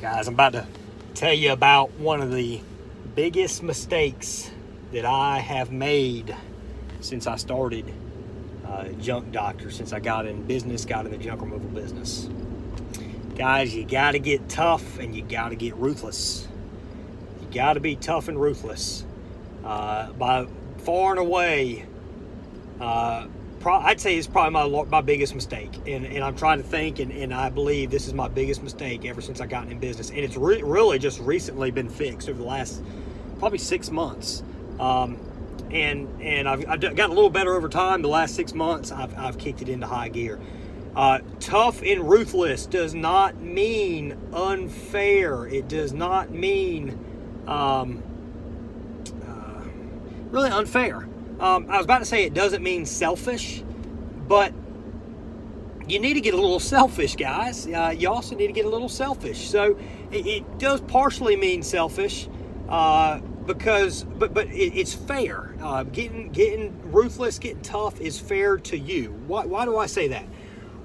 Guys, I'm about to tell you about one of the biggest mistakes that I have made since I started Junk Doctor, since I got in business, got in the junk removal business. Guys, you got to get tough and you got to get ruthless. You got to be tough and ruthless. By far and away, I'd say it's probably my biggest mistake, and I'm trying to think, and I believe this is my biggest mistake ever since I got in business, and it's really just recently been fixed over the last probably 6 months, and I've gotten a little better over time. The last 6 months, I've kicked it into high gear. Tough and ruthless does not mean unfair. It does not mean really unfair. I was about to say it doesn't mean selfish, but you need to get a little selfish, guys. You also need to get a little selfish. So it does partially mean selfish, because it's fair. Getting ruthless, getting tough is fair to you. Why do I say that?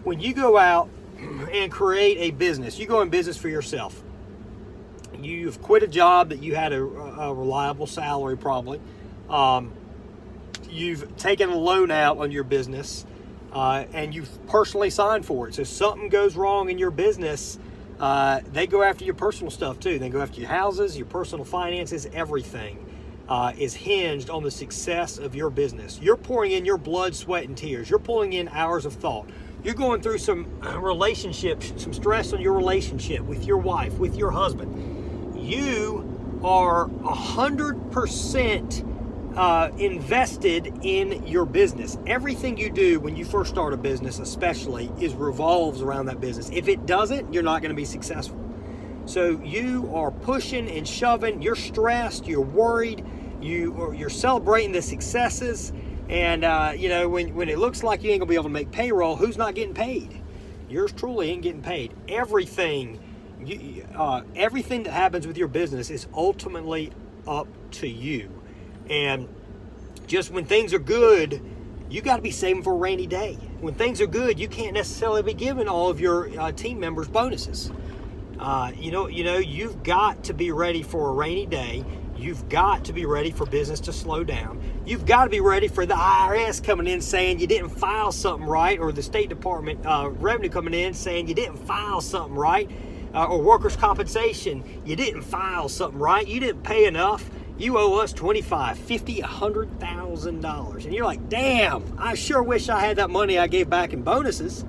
When you go out and create a business, you go in business for yourself. You've quit a job that you had a reliable salary, probably. You've taken a loan out on your business, and you've personally signed for it. So if something goes wrong in your business, they go after your personal stuff too. They go after your houses, your personal finances, everything is hinged on the success of your business. You're pouring in your blood, sweat, and tears. You're pulling in hours of thought. You're going through some relationships, some stress on your relationship with your wife, with your husband. You are 100% invested in your business. Everything you do when you first start a business, especially, revolves around that business. If it doesn't, you're not going to be successful. So you are pushing and shoving. You're stressed. You're worried. You're celebrating the successes. And when it looks like you ain't gonna be able to make payroll, who's not getting paid? Yours truly ain't getting paid. Everything that happens with your business is ultimately up to you. And just when things are good, you got to be saving for a rainy day. When things are good, you can't necessarily be giving all of your team members bonuses. You've got to be ready for a rainy day. You've got to be ready for business to slow down. You've got to be ready for the IRS coming in saying you didn't file something right, or the State Department revenue coming in saying you didn't file something right, or workers' compensation, you didn't file something right, you didn't pay enough. You owe us $25,000, $50,000, $100,000. And you're like, damn, I sure wish I had that money I gave back in bonuses.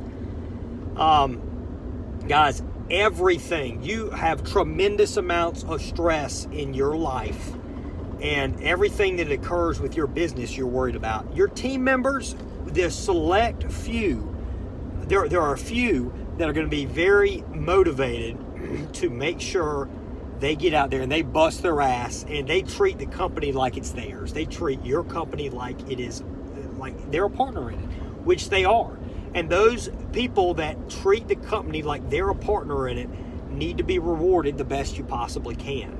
Guys, everything. You have tremendous amounts of stress in your life. And everything that occurs with your business, you're worried about. Your team members, the select few, there are a few that are going to be very motivated to make sure they get out there and they bust their ass and they treat the company like it's theirs. They treat your company like it is, like they're a partner in it, which they are. And those people that treat the company like they're a partner in it need to be rewarded the best you possibly can.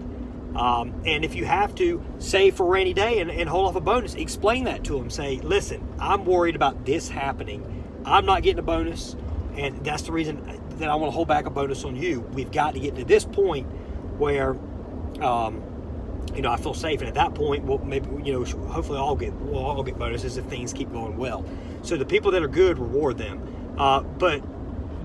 And if you have to save for a rainy day and hold off a bonus, explain that to them. Say, listen, I'm worried about this happening. I'm not getting a bonus, and that's the reason that I want to hold back a bonus on you. We've got to get to this point where, I feel safe, and at that point, well, maybe, hopefully we'll all get bonuses if things keep going well. So the people that are good, reward them. But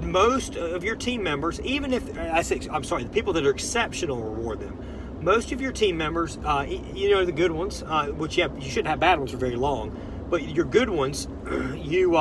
most of your team members, even if the people that are exceptional, reward them. Most of your team members, the good ones, which you shouldn't have bad ones for very long, but your good ones, you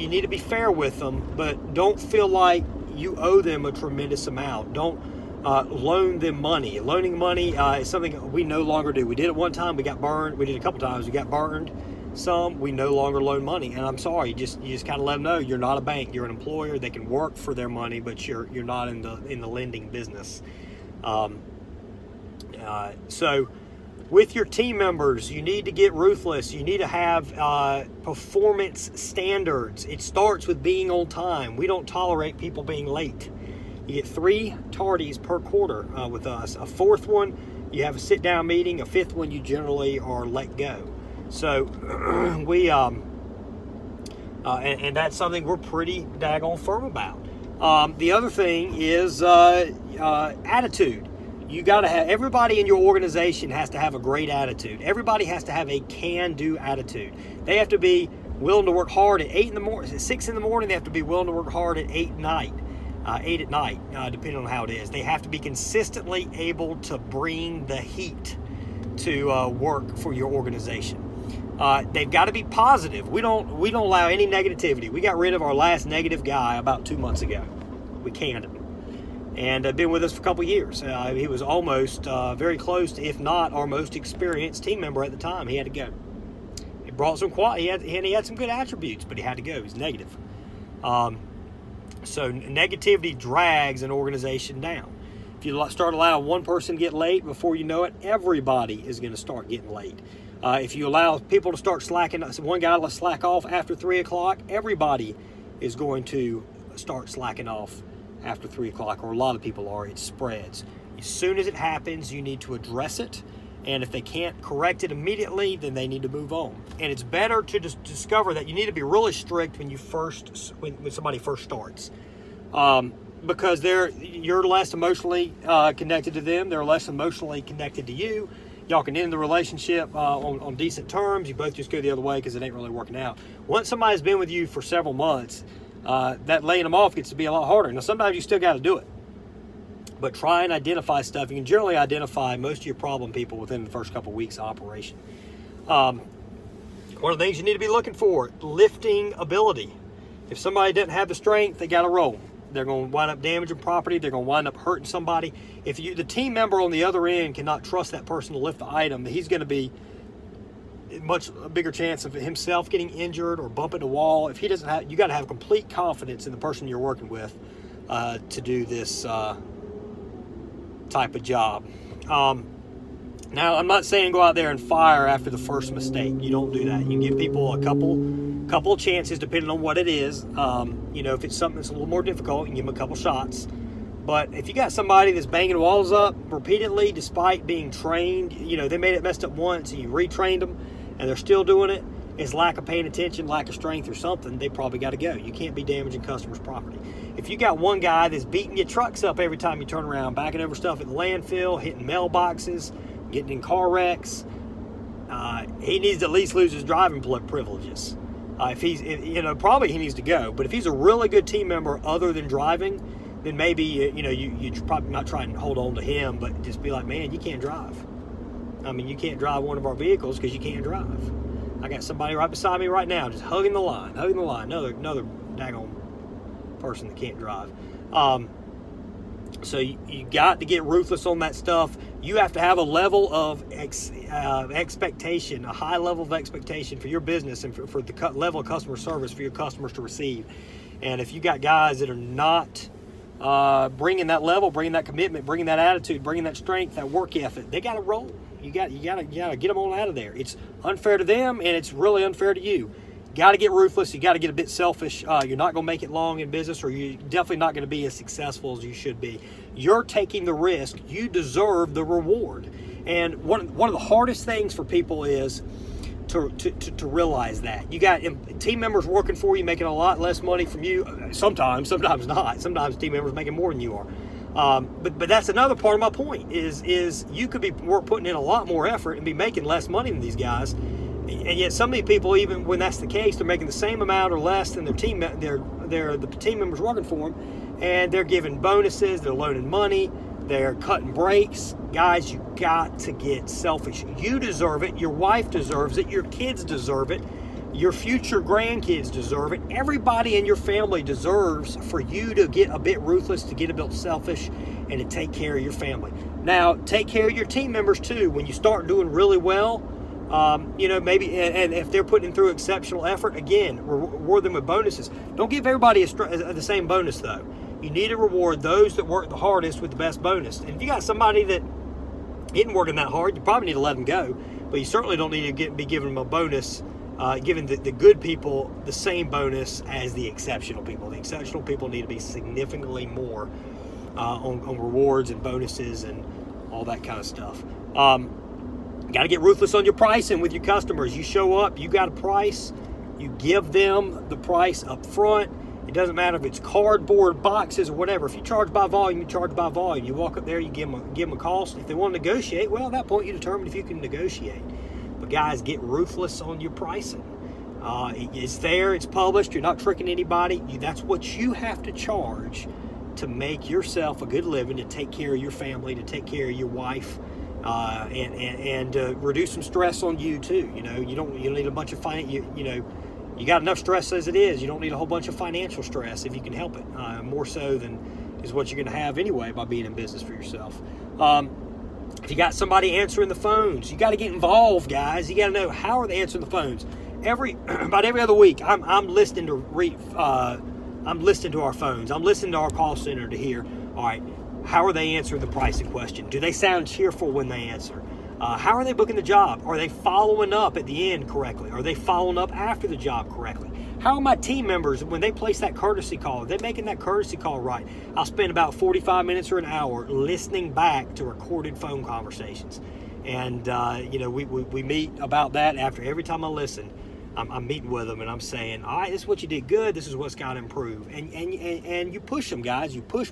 need to be fair with them, but don't feel like you owe them a tremendous amount. Don't loan them money. Loaning money is something we no longer do. We did it one time, we got burned. We did it a couple times, we got burned. Some, we no longer loan money. And I'm sorry, you just kind of let them know you're not a bank. You're an employer. They can work for their money, but you're not in the lending business. So with your team members, you need to get ruthless. You need to have performance standards. It starts with being on time. We don't tolerate people being late. You get 3 tardies per quarter with us. A 4th one, you have a sit-down meeting. A 5th one, you generally are let go. So And that's something we're pretty daggone firm about. The other thing is attitude. You got to have, everybody in your organization has to have a great attitude. Everybody has to have a can-do attitude. They have to be willing to work hard at 8 in the morning, 6 in the morning. They have to be willing to work hard at 8 at night, depending on how it is. They have to be consistently able to bring the heat to work for your organization. They've got to be positive. We don't allow any negativity. We got rid of our last negative guy about 2 months ago. We canned him. And been with us for a couple years. He was almost very close to, if not our most experienced team member at the time. He had to go. He brought some quality. He had some good attributes, but he had to go. He's negative. So negativity drags an organization down. If you start allowing one person to get late, before you know it, everybody is going to start getting late. If you allow people to start slacking, one guy to slack off after 3 o'clock, everybody is going to start slacking off after 3 o'clock, or a lot of people are. It spreads. As soon as it happens, you need to address it, and if they can't correct it immediately, then they need to move on. And it's better to just discover that you need to be really strict when somebody first starts, because you're less emotionally connected to them. They're less emotionally connected to you. Y'all can end the relationship on decent terms. You both just go the other way because it ain't really working out. Once somebody's been with you for several months, that laying them off gets to be a lot harder. Now, sometimes you still got to do it, but try and identify stuff. You can generally identify most of your problem people within the first couple of weeks of operation. One of the things you need to be looking for, lifting ability. If somebody doesn't have the strength, they got to roll. They're going to wind up damaging property. They're going to wind up hurting somebody. If the team member on the other end cannot trust that person to lift the item, he's going to be much bigger chance of himself getting injured or bumping the wall. If he doesn't have, you got to have complete confidence in the person you're working with to do this type of job. Now, I'm not saying go out there and fire after the first mistake. You don't do that. You give people a couple of chances depending on what it is. If it's something that's a little more difficult, you can give them a couple shots. But if you got somebody that's banging walls up repeatedly despite being trained, they made it messed up once and you retrained them and they're still doing it, it's lack of paying attention, lack of strength or something. They probably got to go. You can't be damaging customers' property. If you got one guy that's beating your trucks up every time you turn around, backing over stuff at the landfill, hitting mailboxes, getting in car wrecks, he needs to at least lose his driving privileges. Probably he needs to go. But if he's a really good team member other than driving, then maybe, you probably not try and hold on to him, but just be like, man, you can't drive. You can't drive one of our vehicles because you can't drive. I got somebody right beside me right now just hugging the line. Another daggone person that can't drive. So you got to get ruthless on that stuff. You have to have a level of expectation, a high level of expectation for your business and for the level of customer service for your customers to receive. And if you got guys that are not bringing that level, bringing that commitment, bringing that attitude, bringing that strength, that work ethic, they got to roll. You got to get them on out of there. It's unfair to them, and it's really unfair to you. Got to get ruthless. You got to get a bit selfish. You're not going to make it long in business, or you're definitely not going to be as successful as you should be. You're taking the risk. You deserve the reward. And one of the hardest things for people is to realize that. You got team members working for you, making a lot less money from you. Sometimes not. Sometimes team members making more than you are. But that's another part of my point is you could be putting in a lot more effort and be making less money than these guys. And yet some of these people, even when that's the case, they're making the same amount or less than the team members working for them, and they're giving bonuses, they're loaning money, they're cutting breaks. Guys, you got to get selfish. You deserve it. Your wife deserves it. Your kids deserve it. Your future grandkids deserve it. Everybody in your family deserves for you to get a bit ruthless, to get a bit selfish, and to take care of your family. Now, take care of your team members too. When you start doing really well, maybe, and if they're putting through exceptional effort, again, reward them with bonuses. Don't give everybody the same bonus though. You need to reward those that work the hardest with the best bonus. And if you got somebody that isn't working that hard, you probably need to let them go. But you certainly don't need to be giving them a bonus, giving the good people the same bonus as the exceptional people. The exceptional people need to be significantly more on rewards and bonuses and all that kind of stuff. Got to get ruthless on your pricing with your customers. You show up, you got a price, You give them the price up front. It doesn't matter if it's cardboard boxes or whatever. If you charge by volume, you charge by volume. You walk up there, you give them a cost. If they want to negotiate, well, at that point you determine if you can negotiate. But guys, get ruthless on your pricing. It's there, it's published, you're not tricking anybody. That's what you have to charge to make yourself a good living, to take care of your family, to take care of your wife, and reduce some stress on you too. You don't need a bunch of you got enough stress as it is. You don't need a whole bunch of financial stress if you can help it, more so than is what you're going to have anyway by being in business for yourself. If you got somebody answering the phones, you got to get involved, guys. You got to know, how are they answering the phones? About every other week, I'm listening to our phones. I'm listening to our call center to hear, all right, how are they answering the pricing question? Do they sound cheerful when they answer? How are they booking the job? Are they following up at the end correctly? Are they following up after the job correctly? How are my team members, when they place that courtesy call, are they making that courtesy call right? I'll spend about 45 minutes or an hour listening back to recorded phone conversations. And, we meet about that after every time I listen. I'm meeting with them and I'm saying, all right, this is what you did good. This is what's got to improve. And you push them, guys. You push.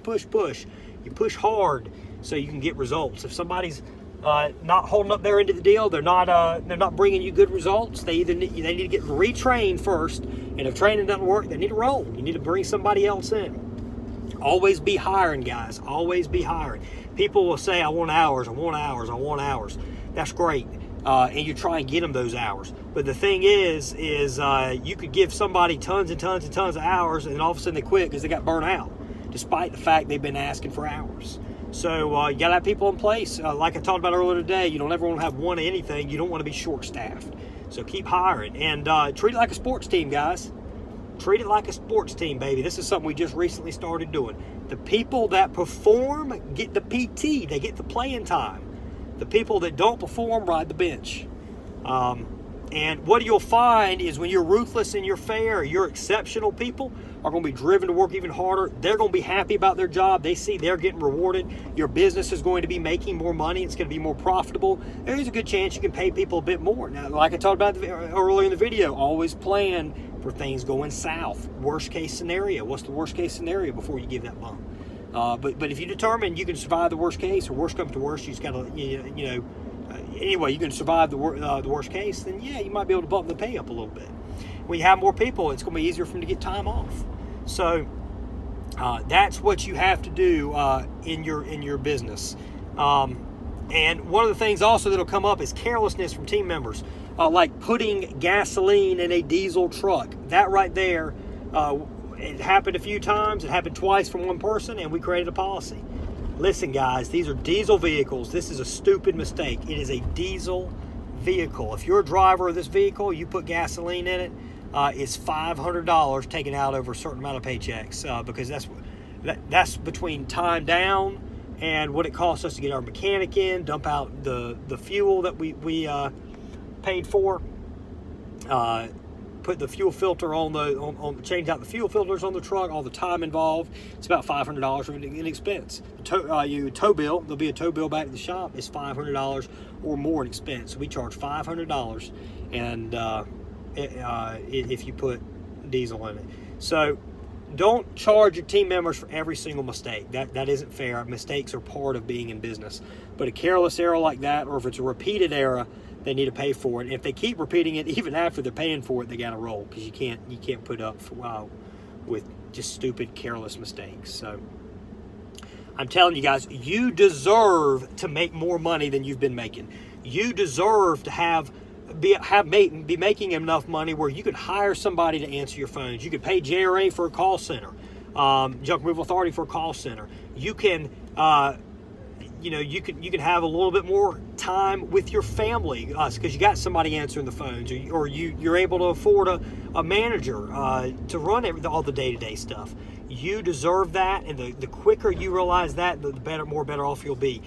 You push hard so you can get results. If somebody's not holding up their end of the deal, they're not bringing you good results, they need to get retrained first. And if training doesn't work, they need to roll. You need to bring somebody else in. Always be hiring, guys. Always be hiring. People will say, I want hours. That's great. And you try and get them those hours. But the thing is you could give somebody tons and tons and tons of hours, and then all of a sudden they quit because they got burnt out, despite the fact they've been asking for hours. So you got to have people in place. Like I talked about earlier today, you don't ever want to have one of anything. You don't want to be short-staffed. So keep hiring. And treat it like a sports team, guys. Treat it like a sports team, baby. This is something we just recently started doing. The people that perform get the PT. They get the playing time. The people that don't perform ride the bench. And what you'll find is when you're ruthless and you're fair, your exceptional people are going to be driven to work even harder. They're going to be happy about their job. They see they're getting rewarded. Your business is going to be making more money. It's going to be more profitable. There's a good chance you can pay people a bit more. Now, like I talked about earlier in the video, always plan for things going south. Worst case scenario. What's the worst case scenario before you give that bump? But if you determine you can survive the worst case, or worst comes to worst, you just got to, anyway, you can survive the worst case, then yeah, you might be able to bump the pay up a little bit. When you have more people, it's going to be easier for them to get time off. So that's what you have to do in your business. And one of the things also that'll come up is carelessness from team members, like putting gasoline in a diesel truck. That right there, it happened a few times. It happened twice from one person, and we created a policy. Listen, guys, these are diesel vehicles. This is a stupid mistake. It is a diesel vehicle. If you're a driver of this vehicle, you put gasoline in it, it's $500 taken out over a certain amount of paychecks, because that's between time down and what it costs us to get our mechanic in, dump out the fuel that we paid for, put the fuel filter change out the fuel filters on the truck, all the time involved. It's about $500 in expense. Tow bill, there'll be a tow bill back at the shop. It's $500 or more in expense. So we charge $500, and if you put diesel in it. So don't charge your team members for every single mistake. That isn't fair. Mistakes are part of being in business. But a careless error like that, or if it's a repeated error, they need to pay for it. And if they keep repeating it, even after they're paying for it, they got to roll, because you can't put up with just stupid, careless mistakes. So I'm telling you guys, you deserve to make more money than you've been making. You deserve to be making enough money where you could hire somebody to answer your phones. You could pay JRA for a call center, Junk Removal Authority for a call center. You can you can have a little bit more time with your family, because you got somebody answering the phones, or you're able to afford a manager to run all the day-to-day stuff. You deserve that, and the quicker you realize that, the better off you'll be.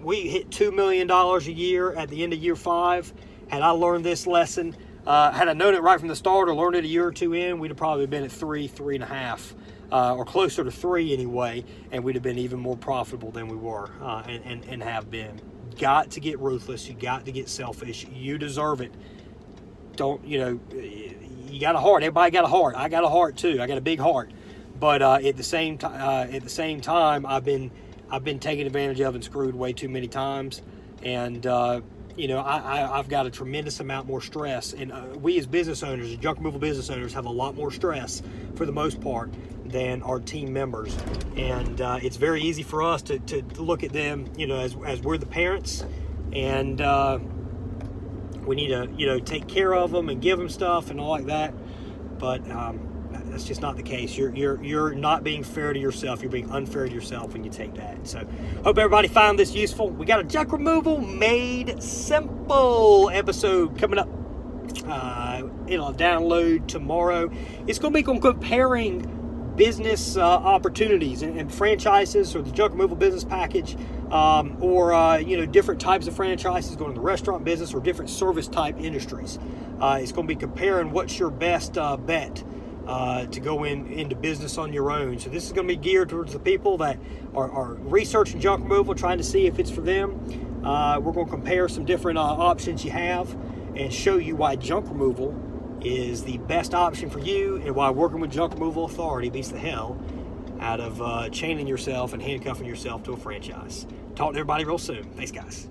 We hit $2 million a year at the end of year 5. Had I learned this lesson, had I known it right from the start, or learned it a year or two in, we'd have probably been at 3.5. Or closer to 3 anyway, and we'd have been even more profitable than we were, and have been. Got to get ruthless. You got to get selfish. You deserve it. don't, you got a heart. Everybody got a heart. I got a heart too. I got a big heart. But at the same time, I've been taken advantage of and screwed way too many times. And I've got a tremendous amount more stress. And we as business owners, as junk removal business owners, have a lot more stress for the most part than our team members. And it's very easy for us to look at them, as we're the parents, and we need to take care of them and give them stuff and all like that. But that's just not the case. You're not being fair to yourself. You're being unfair to yourself when you take that. So hope everybody found this useful. We got a junk removal made simple episode coming up. It'll download tomorrow. It's going to be comparing business opportunities and franchises, or the junk removal business package, or different types of franchises going to the restaurant business or different service type industries. It's going to be comparing what's your best bet to go into business on your own. So this is going to be geared towards the people that are researching junk removal, trying to see if it's for them. We're going to compare some different options you have and show you why junk removal is the best option for you, and why working with Junk Removal Authority beats the hell out of chaining yourself and handcuffing yourself to a franchise. Talk to everybody real soon. Thanks, guys.